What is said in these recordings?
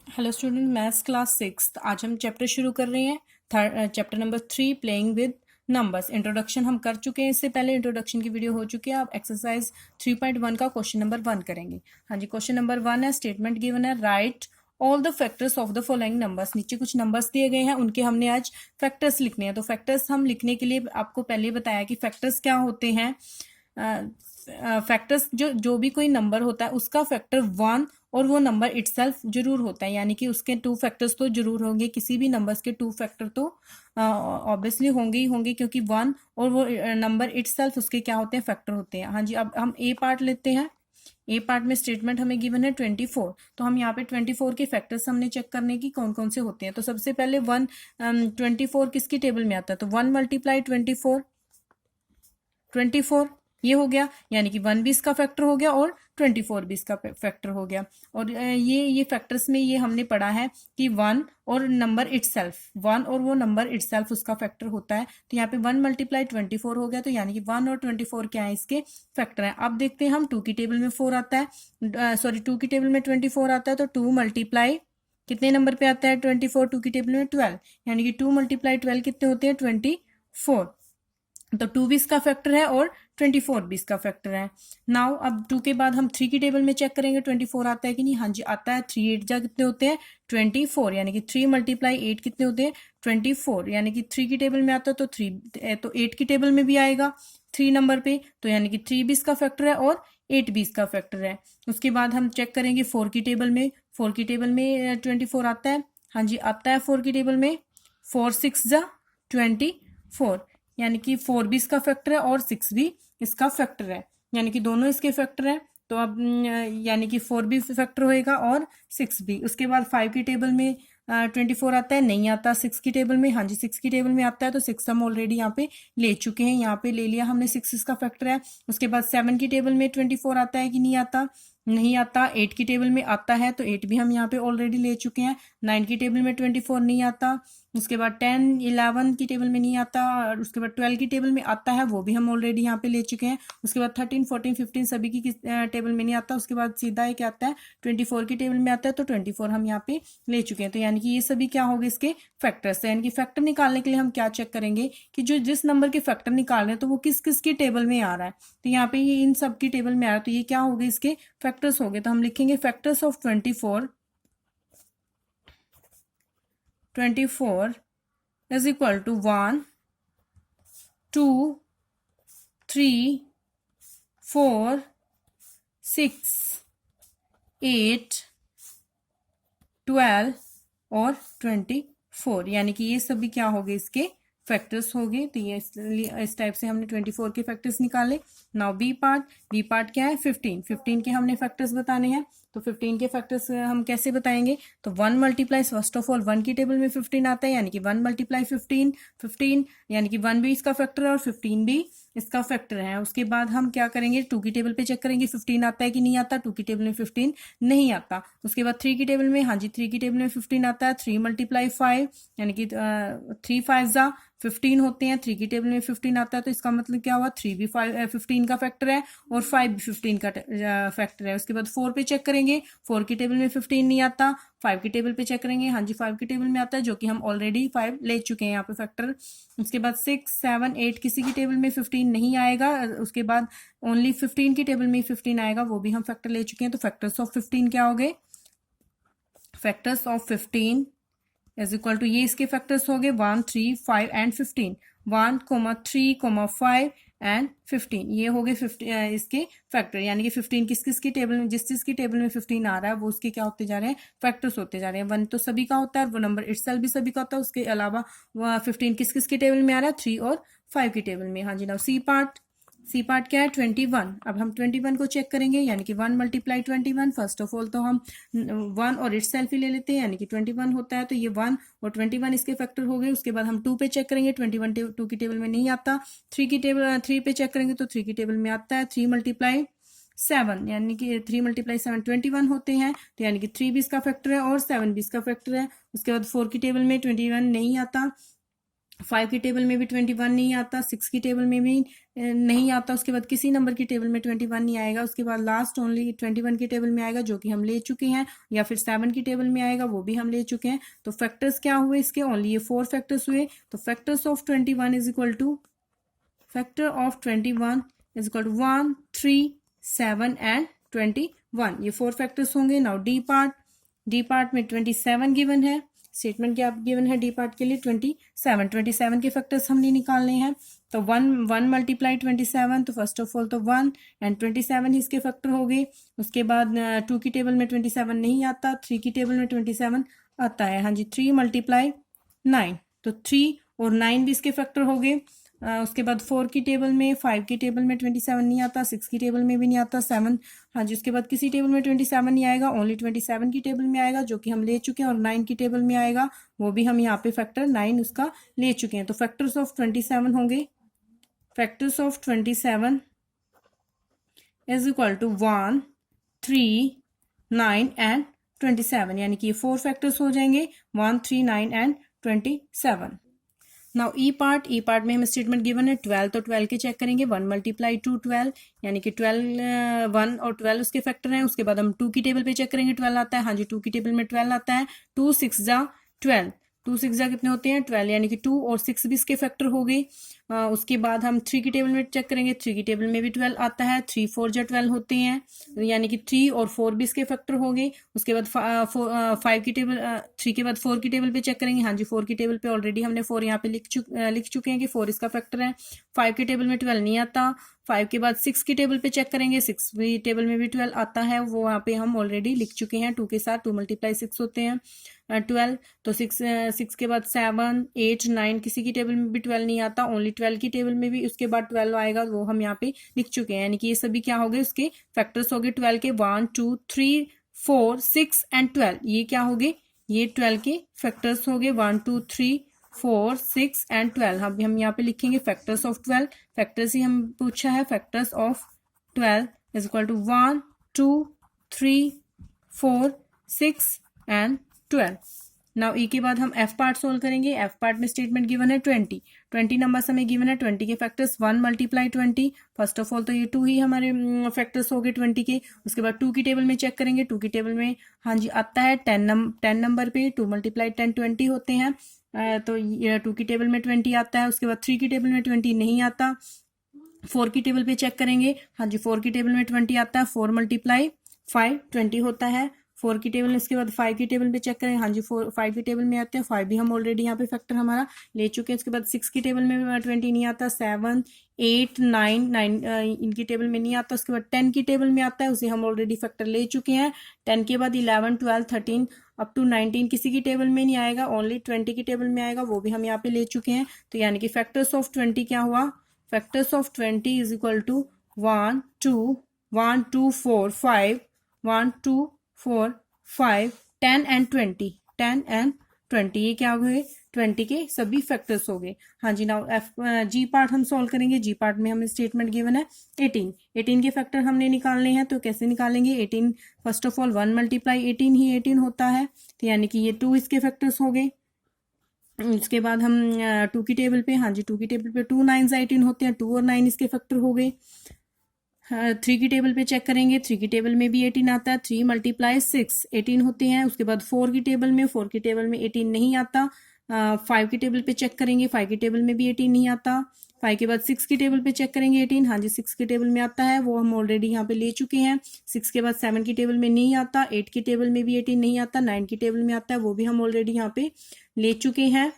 Hello student, maths class 6। आज हम chapter शुरू कर रहे हैं chapter number 3 playing with numbers. Introduction हम कर चुके हैं, इससे पहले इंट्रोडक्शन की वीडियो हो चुकी है। आप एक्सरसाइज 3.1 का क्वेश्चन नंबर 1 करेंगे। हाँ जी, क्वेश्चन नंबर 1 है, स्टेटमेंट गिवन है, right all the factors of the following numbers. नीचे कुछ नंबर्स दिए गए हैं, उनके हमने आज फैक्टर्स लिखने हैं। तो फैक्टर्स हम लिखने के लिए आपको पहले बताया कि फैक्टर्स क्या होते हैं। फैक्टर्स जो भी कोई नंबर होता है उसका फैक्टर 1 और वो नंबर इटसेल्फ जरूर होता है, यानी कि उसके 2 फैक्टर्स तो जरूर होंगे। किसी भी नंबर्स के 2 फैक्टर तो ऑब्वियसली होंगे ही होंगे, क्योंकि 1 और वो नंबर इटसेल्फ उसके क्या होते हैं, फैक्टर होते हैं। हाँ जी, अब हम ए पार्ट लेते हैं। ए पार्ट में स्टेटमेंट हमें गिवन है 24। तो हम यहाँ पे 24 के फैक्टर्स हमने चेक करने की कौन कौन से होते हैं। तो सबसे पहले 24 किसकी टेबल में आता है, तो 1 मल्टीप्लाई 24 ये हो गया, यानी कि 1 भी इसका फैक्टर हो गया और 24 भी इसका फैक्टर हो गया। और ये फैक्टर्स में ये हमने पढ़ा है कि 1 और नंबर इटसेल्फ, 1 और वो नंबर इटसेल्फ उसका फैक्टर होता है। तो यहाँ पे 1 मल्टीप्लाई 24 हो गया, तो यानी कि 1 और 24 क्या है, इसके फैक्टर है। अब देखते हैं हम 2 की टेबल में 4 आता है, सॉरी 2 की टेबल में 24 आता है, तो 2 मल्टीप्लाई कितने नंबर पे आता है 24, 2 की टेबल में 12, यानी कि 2 मल्टीप्लाई 12 कितने होते हैं 24। तो 2 भी इसका फैक्टर है और 24 भी इसका फैक्टर है। नाउ अब 2 के बाद हम 3 की टेबल में चेक करेंगे 24 आता है कि नहीं। हाँ जी आता है। 3 8 जा कितने होते हैं 24, यानी कि 3 मल्टीप्लाई 8 कितने होते हैं 24, यानी कि 3 की टेबल में आता है तो 3 तो 8 की टेबल में भी आएगा 3 नंबर पे, तो यानी कि 3 भी इसका फैक्टर है और 8 भी इसका फैक्टर है। उसके बाद हम चेक करेंगे 4 की टेबल में। 4 की टेबल में 24 आता है। हाँ जी आता है 4 की टेबल में। 4 6 जा 24, यानी कि 4 भी इसका फैक्टर है और 6 भी इसका फैक्टर है, यानी कि दोनों इसके फैक्टर है। तो अब यानी कि 4 भी फैक्टर होएगा और 6 भी। उसके बाद 5 की टेबल में 24 आता है, नहीं आता। 6 की टेबल में, हाँ जी 6 की टेबल में आता है, तो 6 हम ऑलरेडी यहाँ पे ले चुके हैं, यहाँ पे ले लिया हमने, 6 इसका फैक्टर है। उसके बाद 7 की टेबल में 24 आता है कि नहीं आता, नहीं आता। 8 की टेबल में आता है, तो 8 भी हम यहाँ पे ऑलरेडी ले चुके हैं। 9 की टेबल में 24 नहीं आता। उसके बाद 10 11 की टेबल में नहीं आता, और उसके बाद 12 की टेबल में आता है, वो भी हम ऑलरेडी यहाँ पे ले चुके हैं। उसके बाद 13 14 15 सभी की टेबल में नहीं आता। उसके बाद सीधा एक आता है 24 की टेबल में आता है, तो 24 हम यहाँ पे ले चुके हैं। तो यानी कि ये सभी क्या हो गए इसके फैक्टर्स। यानी कि फैक्टर निकालने के लिए हम क्या चेक करेंगे कि जो जिस नंबर के फैक्टर निकाल रहे हैं तो वो किस किस की टेबल में आ रहा है। तो यहाँ पे ये इन सब की टेबल में आ रहा है, तो ये क्या हो गए इसके फैक्टर्स हो गए। तो हम लिखेंगे factors of 24 is equal to 1 2 3 4 6 8 12 और 24, यानी कि ये सभी क्या हो गए इसके फैक्टर्स हो गए। तो ये इस टाइप से हमने 24 के फैक्टर्स निकाले। नाउ बी पार्ट क्या है 15 के हमने फैक्टर्स बताने हैं। तो 15 के फैक्टर्स हम कैसे बताएंगे, तो 1 मल्टीप्लाई, फर्स्ट ऑफ ऑल 1 की टेबल में 15 आता है, यानी कि 1 मल्टीप्लाई 15, यानी कि 1 भी इसका फैक्टर है और 15 भी इसका फैक्टर है। उसके बाद हम क्या करेंगे 2 की टेबल पे चेक करेंगे 15 आता है कि नहीं आता। 2 की टेबल में 15 नहीं आता। उसके बाद 3 की टेबल में, हाँ जी 3 की टेबल में 15 आता है। 3 मल्टीप्लाई 5, यानी कि 3 5 जा 15 होते हैं। 3 की टेबल में 15 आता है, तो इसका मतलब क्या हुआ 3 भी 15 का फैक्टर है और 5 भी 15 का फैक्टर है। उसके बाद 4 पे चेक करेंगे, 4 की टेबल में 15 नहीं आता। 5 की टेबल पे चेक करेंगे, हाँ जी 5 की टेबल में आता है, जो कि हम ऑलरेडी 5 ले चुके हैं यहाँ पे फैक्टर। उसके बाद 6 7 8 किसी की टेबल में 15 नहीं आएगा। उसके बाद ओनली 15 की टेबल में 15 आएगा, वो भी हम फैक्टर ले चुके हैं। तो फैक्टर्स ऑफ 15 क्या हो गए, factors of 15 is equal to, ये इसके फैक्टर्स हो गए 1 3 5 एंड 15, 1 3 5 एंड 15, ये हो गए 50 इसके फैक्टर। यानी कि 15 किस किस की टेबल में, जिस जिस की टेबल में 15 आ रहा है वो उसके क्या होते जा रहे हैं फैक्टर्स होते जा रहे हैं। 1 तो सभी का होता है, वो नंबर इटसेल्फ भी सभी का होता है। उसके अलावा 15 किस किस की टेबल में आ रहा है 3 और 5 की टेबल में। हाँ जी, नाउ सी पार्ट क्या है 21। अब हम 21 को चेक करेंगे, यानी कि 1 मल्टीप्लाई 21। फर्स्ट ऑफ ऑल तो हम 1 और इट सेल्फ ही ले लेते हैं, यानी कि 21 होता है, तो ये 1 और 21 इसके फैक्टर हो गए। उसके बाद हम 2 पे चेक करेंगे, 21 2 की टेबल में नहीं आता। 3 पे चेक करेंगे तो 3 की टेबल में आता है। 3 मल्टीप्लाई 7, यानी कि 3 मल्टीप्लाई 7 21 होते हैं, तो यानी कि 3 भी इसका फैक्टर है और 7 भी इसका फैक्टर है। उसके बाद 4 की टेबल में 21 नहीं आता। 5 की टेबल में भी 21 नहीं आता, 6 की टेबल में भी नहीं आता, उसके बाद किसी नंबर की टेबल में 21 नहीं आएगा, उसके बाद लास्ट ओनली 21 की टेबल में आएगा जो कि हम ले चुके हैं, या फिर 7 की टेबल में आएगा वो भी हम ले चुके हैं। तो फैक्टर्स क्या हुए इसके, ओनली ये 4 फैक्टर्स हुए। तो factors of 21 is equal to, factor of 21 is equal to 1, 3, 7 and 21, ये 4 फैक्टर्स होंगे। नाउ डी पार्ट में 27 गिवन है, स्टेटमेंट क्या गिवन है डी पार्ट के लिए, 27 के फैक्टर्स हमने निकालने हैं। तो 1 मल्टीप्लाई 27, तो फर्स्ट ऑफ ऑल तो 1 एंड 27 ही इसके फैक्टर हो गए। उसके बाद 2 की टेबल में 27 नहीं आता, 3 की टेबल में 27 आता है, हाँ जी, 3 मल्टीप्लाई 9, तो 3 और 9 भी इसके फैक्टर हो गए। उसके बाद 4 की टेबल में, 5 की टेबल में 27 नहीं आता, 6 की टेबल में भी नहीं आता, 7, हाँ जी, उसके बाद किसी टेबल में 27 नहीं आएगा, ओनली 27 की टेबल में आएगा जो कि हम ले चुके हैं, और 9 की टेबल में आएगा वो भी हम यहाँ पे फैक्टर 9 उसका ले चुके हैं। तो फैक्टर्स ऑफ 27 होंगे, factors of 27 is equal to 1, 3, 9 and 27, यानी कि ये 4 फैक्टर्स हो जाएंगे, 1, 3, 9 एंड 27। नाउ ई पार्ट में हमें स्टेटमेंट गिवन है 12, तो 12 के चेक करेंगे, 1 मल्टीप्लाई 2 12, यानी कि 12 1 और 12 उसके फैक्टर हैं। उसके बाद हम 2 की टेबल पे चेक करेंगे, 12 आता है, हाँ जी, 2 की टेबल में 12 आता है, 2 6 जा 12, 2 6 जा कितने होते हैं 12, यानी कि 2 और 6 भी इसके फैक्टर हो गए। उसके बाद हम 3 की टेबल में चेक करेंगे, 3 की टेबल में भी 12 आता है, 3 4 जा 12 होते हैं, यानी कि 3 और 4 भी इसके फैक्टर हो गए। उसके बाद 5 की टेबल 3 के बाद 4 की टेबल पे चेक करेंगे, हाँ जी, 4 की टेबल पे ऑलरेडी हमने 4 यहाँ पे लिख चुके हैं कि 4 इसका फैक्टर है। 5 की टेबल में 12 नहीं आता। 5 के बाद 6 की टेबल पे चेक करेंगे, 6 भी टेबल में भी 12 आता है, वो वहाँ पे हम ऑलरेडी लिख चुके हैं, 2 के साथ 2 मल्टीप्लाई 6 होते हैं 12। तो 6 के बाद 7 8 9 किसी की टेबल में भी 12 नहीं आता, ओनली 12 की टेबल में भी उसके बाद 12 आएगा, वो हम यहाँ पे लिख चुके हैं, यानी कि ये सभी क्या हो गए उसके फैक्टर्स हो गए 12 के, 1 2 3 4 6 एंड 12, ये क्या हो गए, ये 12 के फैक्टर्स हो गए, 1 2 3 4 6 एंड 12। हम यहाँ पे लिखेंगे फैक्टर्स ऑफ 12, फैक्टर्स ही हम पूछा है, factors of 12 is equal to 1 2 3 4 6 and 12। Now E के बाद हम एफ पार्ट सोल्व करेंगे। एफ पार्ट में स्टेटमेंट गिवन है 20 नंबर्स हमें गिवन है, 20 के factors 1 multiply 20, first of all तो ये 2 ही हमारे फैक्टर्स हो गए 20 के। उसके बाद 2 की टेबल में चेक करेंगे, 2 की टेबल में हाँ जी आता है 10 नंबर पे, 2 मल्टीप्लाई 10 20 होते हैं, तो ये 2 की टेबल में 20 आता है। उसके बाद 3 की टेबल में 20 नहीं आता। 4 की टेबल पे चेक करेंगे, हाँ जी 4 की टेबल में 20 आता है, 4 मल्टीप्लाई 5 20 होता है 4 की टेबल में। उसके बाद 5 की टेबल पे चेक करेंगे, हाँ जी 5 की टेबल में आते हैं, 5 भी हम ऑलरेडी यहाँ पे फैक्टर हमारा ले चुके हैं। उसके बाद 6 की टेबल में 20 नहीं आता, 7 8 9 इनकी टेबल में नहीं आता। उसके बाद 10 की टेबल में आता है, उसे हम ऑलरेडी फैक्टर ले चुके हैं। 10 के बाद 11 12 13 अप टू 19 किसी की टेबल में नहीं आएगा, ओनली 20 की टेबल में आएगा, वो भी हम यहाँ पे ले चुके हैं। तो यानी कि फैक्टर्स ऑफ 20 क्या हुआ, factors of 20 is equal to 1 2 1 2 4 5 1 2 4 5 10 and 20 10 and 20, ये क्या हो गए 20 के सभी फैक्टर्स हो गए। हाँ जी, नाउ एफ जी पार्ट हम सॉल्व करेंगे। जी पार्ट में हमें स्टेटमेंट गिवन है 18 के फैक्टर हमने निकालने हैं, तो कैसे निकालेंगे 18, फर्स्ट ऑफ ऑल 1 मल्टीप्लाई 18 ही 18 होता है, तो यानी कि ये 2 इसके फैक्टर्स हो गए। उसके बाद हम 2 की टेबल पे, हाँ जी 2 की टेबल पे 2 9 18 होते हैं, 2 और 9 इसके फैक्टर हो गए। 3 की टेबल पे चेक करेंगे, 3 की टेबल में भी 18 आता है, 3 मल्टीप्लाई 6 18 होते हैं। उसके बाद 4 की टेबल में 18 नहीं आता। 5 की टेबल पे चेक करेंगे, 5 की टेबल में भी 18 नहीं आता। 5 के बाद 6 की टेबल पे चेक करेंगे 18, हाँ जी 6 की टेबल में आता है, वो हम ऑलरेडी यहाँ पे ले चुके हैं। 6 के बाद 7 की टेबल में नहीं आता, 8 की टेबल में भी 18 नहीं आता, 9 की टेबल में आता है, वो भी हम ऑलरेडी यहाँ पे ले चुके हैं।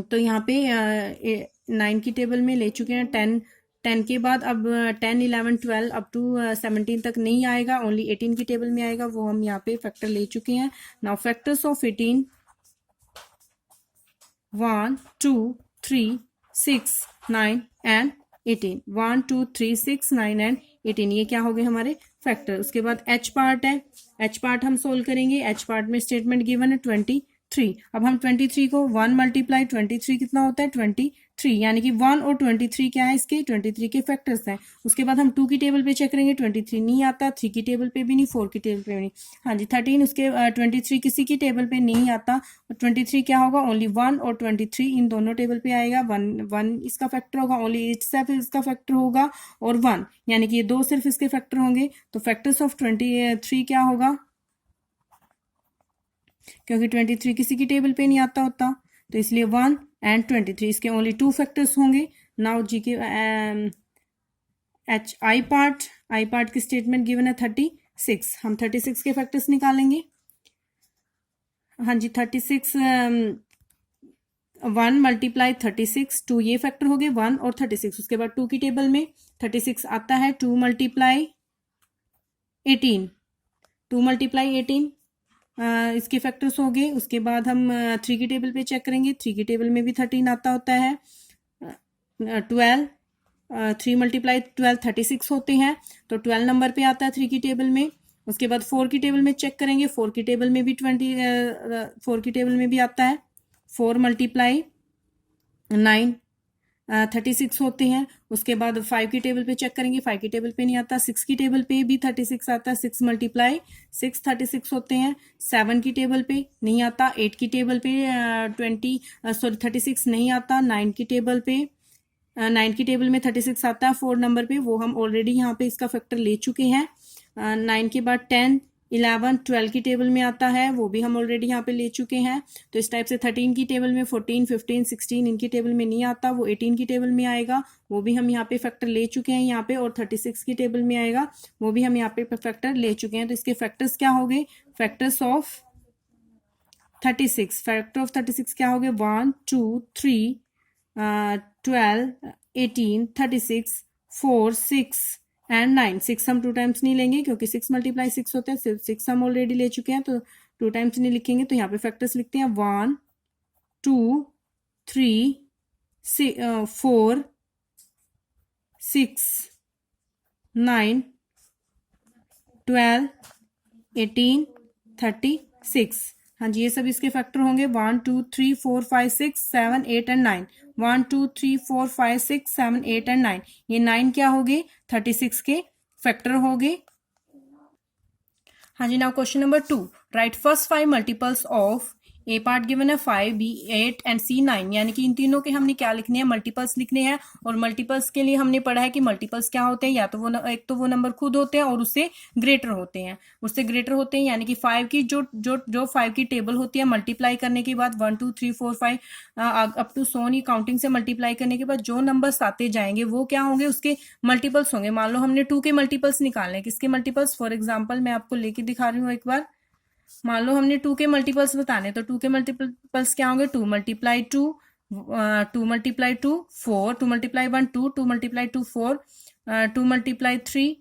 तो यहाँ पे 9 की टेबल में ले चुके हैं। 10 के बाद अब 10 11 12 अप टू 17 तक नहीं आएगा, ओनली 18 की टेबल में आएगा, वो हम यहाँ पे फैक्टर ले चुके हैं। Now factors of 18 1 2 3 6 9 and 18, 1 2 3 6 9 and 18, ये क्या हो गए हमारे फैक्टर। उसके बाद एच पार्ट है, एच पार्ट हम सोल्व करेंगे। एच पार्ट में स्टेटमेंट गिवन है 23 3। अब हम 23 को 1 मल्टीप्लाई 23 कितना होता है 23, यानी कि 1 और 23 क्या है इसके 23 के फैक्टर्स हैं। उसके बाद हम 2 की टेबल पे चेक करेंगे, 23 नहीं आता, 3 की टेबल पे भी नहीं, 4 की टेबल पे भी नहीं। हाँ जी 13 उसके 23 किसी की टेबल पे नहीं आता, 23 क्या होगा ओनली 1 और 23 इन दोनों टेबल पे आएगा। 1 इसका फैक्टर होगा, ओनली इट सेल्फ इसका फैक्टर होगा, और 1 यानी कि ये दो सिर्फ इसके फैक्टर होंगे। तो फैक्टर्स ऑफ 23 क्या होगा, क्योंकि 23 किसी की टेबल पे नहीं आता होता, तो इसलिए 1 एंड 23 इसके ओनली 2 फैक्टर्स होंगे। नाउ जी के आई पार्ट की स्टेटमेंट गिवन है 36। हम 36 के फैक्टर्स निकालेंगे। हाँ जी 36 1 मल्टीप्लाई 36 2 ये फैक्टर हो गए 1 और 36। उसके बाद 2 की टेबल में 36 आता है, 2 मल्टीप्लाई 18, 2 मल्टीप्लाई 18 इसके फैक्टर्स हो गए। उसके बाद हम 3 की टेबल पे चेक करेंगे, 3 की टेबल में भी 13 आता होता है। 12 3 मल्टीप्लाई 12 36 होते हैं, तो 12 नंबर पे आता है 3 की टेबल में। उसके बाद 4 की टेबल में चेक करेंगे, 4 की टेबल में भी 4 की टेबल में भी आता है। 4 मल्टीप्लाई 9 36 होते हैं। उसके बाद 5 की टेबल पे चेक करेंगे, 5 की टेबल पे नहीं आता, 6 की टेबल पे भी 36 आता है, 6 मल्टीप्लाई 6 36 होते हैं। 7 की टेबल पे नहीं आता, 8 की टेबल पे 36 नहीं आता, 9 की टेबल पे 9 की टेबल में 36 आता है 4 नंबर पे, वो हम ऑलरेडी यहाँ पे इसका फैक्टर ले चुके हैं। 9 के बाद 10 11 12 की टेबल में आता है, वो भी हम ऑलरेडी यहाँ पे ले चुके हैं। तो इस टाइप से 13 की टेबल में 14 15 16 इनकी टेबल में नहीं आता, वो 18 की टेबल में आएगा, वो भी हम यहाँ पे फैक्टर ले चुके हैं यहाँ पे। और 36 की टेबल में आएगा, वो भी हम यहाँ पे फैक्टर ले चुके हैं। तो इसके फैक्टर्स क्या हो गए, फैक्टर्स ऑफ 36, फैक्टर ऑफ 36 क्या हो गए 1 2 3 12 18 36 4 6 एंड 9। 6 हम 2 टाइम्स नहीं लेंगे क्योंकि 6 मल्टीप्लाई 6 होते हैं, सिर्फ 6 हम ऑलरेडी ले चुके हैं, तो 2 टाइम्स नहीं लिखेंगे। तो यहाँ पे फैक्टर्स लिखते हैं 1 2 3 4 6 9 12 18 36। हाँ जी ये सब इसके फैक्टर होंगे 1 2 3 4 5 6 7 8 एंड 9। 1 2 3 4 5 6 7 8 एंड 9, ये 9 क्या हो गए 36 के फैक्टर हो गए। हाँ जी now question number 2, right first 5 multiples of A part given है 5 बी 8 एंड सी 9, यानी कि इन तीनों के हमने क्या लिखने हैं मल्टीपल्स लिखने हैं। और मल्टीपल्स के लिए हमने पढ़ा है कि मल्टीपल्स क्या होते हैं, या तो वो एक तो वो नंबर खुद होते हैं और उससे ग्रेटर होते हैं, यानी कि 5 की जो 5 की टेबल होती है मल्टीप्लाई करने के बाद 1 2 3 4 5 अप टू सोनी काउंटिंग से मल्टीप्लाई करने के बाद जो नंबर्स आते जाएंगे वो क्या होंगे उसके मल्टीपल्स होंगे। मान लो हमने 2 के मल्टीपल्स निकालने, किसके मल्टीपल्स, फॉर एग्जाम्पल मैं आपको लेके दिखा रही हूँ एक बार। मान लो हमने 2 के मल्टीपल्स बताने, तो 2 के मल्टीपल्स क्या होंगे 2 multiply 2 2 multiply 2 4 2 multiply 1 2 2 multiply 2 4 2 multiply 3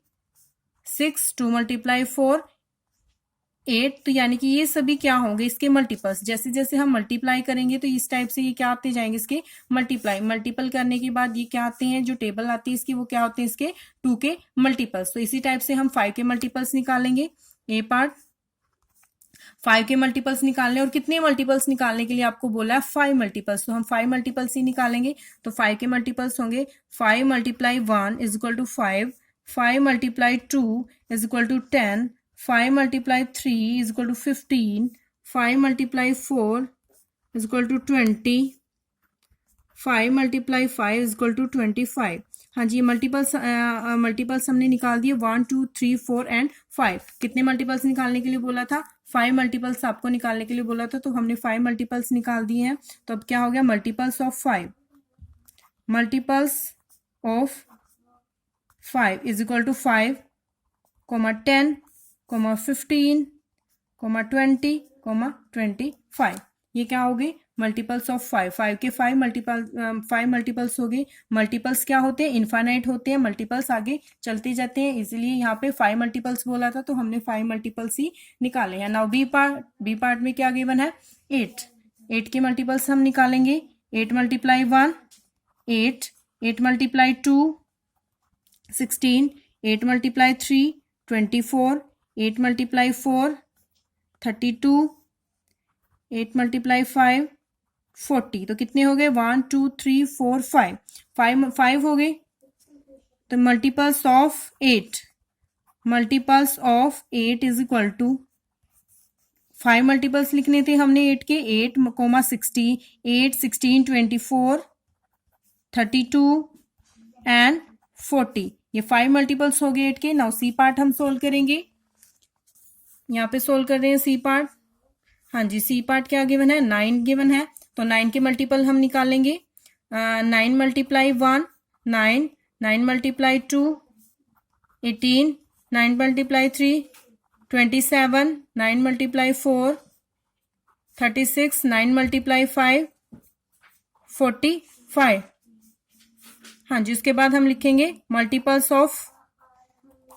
6 2 multiply 4 8। तो यानी कि ये सभी क्या होंगे इसके मल्टीपल्स। जैसे जैसे हम मल्टीप्लाई करेंगे तो इस टाइप से ये क्या आते जाएंगे इसके मल्टीपल करने के बाद ये क्या आते हैं, जो टेबल आती है इसकी वो क्या होते हैं इसके 2 के मल्टीपल्स। तो इसी टाइप से हम 5 के मल्टीपल्स निकालेंगे। ए पार्ट 5 के मल्टीपल्स निकालने, और कितने मल्टीपल्स निकालने के लिए आपको बोला है 5 मल्टीपल्स, तो हम 5 मल्टीपल्स ही निकालेंगे। तो 5 के मल्टीपल्स होंगे 5 multiply 1 is equal to 5, 5 multiply 2 is equal to 10, 5 multiply 3 is equal to 15, 5 multiply 4 is equal to 20, 5 multiply 5 is equal to 25। हाँ जी मल्टीपल्स हमने निकाल दिए 1 2 3 4 एंड 5। कितने मल्टीपल्स निकालने के लिए बोला था 5 मल्टीपल्स आपको निकालने के लिए बोला था, तो हमने 5 मल्टीपल्स निकाल दिए हैं। तो अब क्या हो गया multiples of 5 is equal to 5 10 15 20 25। ये क्या हो गए मल्टीपल्स ऑफ 5 के 5 मल्टीपल्स हो गए। मल्टीपल्स क्या होते हैं इनफाइनाइट होते हैं, मल्टीपल्स आगे चलते जाते हैं, इसलिए यहाँ पे 5 मल्टीपल्स बोला था तो हमने 5 मल्टीपल्स ही निकाले हैं। नाउ बी पार्ट में क्या गिवन है 8 के मल्टीपल्स हम निकालेंगे। 8 multiply 1 8, 8 multiply 2 16, 8 multiply 3 24, 8 multiply 4 32, 8 multiply 5 40, तो कितने हो गए 1 2 3 4 5, 5 हो गए। तो multiples of 8, multiples of 8 is equal to 5 multiples लिखने थे हमने 8 के, 8 कोमा 60, 8 16 24 32 एंड 40, ये 5 मल्टीपल्स हो गए 8 के। नाउ सी पार्ट हम सोल्व करेंगे, यहाँ पे सोल्व कर रहे हैं सी पार्ट। हाँ जी, सी पार्ट क्या गिवन है, 9 गिवन है, तो 9 के मल्टीपल हम निकालेंगे। 9 multiply 1 9, 9 multiply 2 18, 9 multiply 3 27, 9 multiply 4 36, 9 multiply 5 45। हाँ जी, उसके बाद हम लिखेंगे मल्टीपल्स ऑफ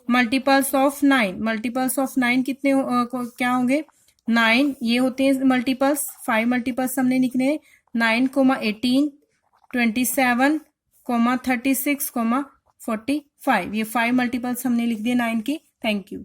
9, मल्टीपल्स ऑफ 9 कितने क्या होंगे 9, ये होते हैं मल्टीपल्स। 5 मल्टीपल्स हमने लिखने 9 कोमा 18 27 कोमा 36 कोमा 45, ये 5 मल्टीपल्स हमने लिख दिए 9 के। Thank you.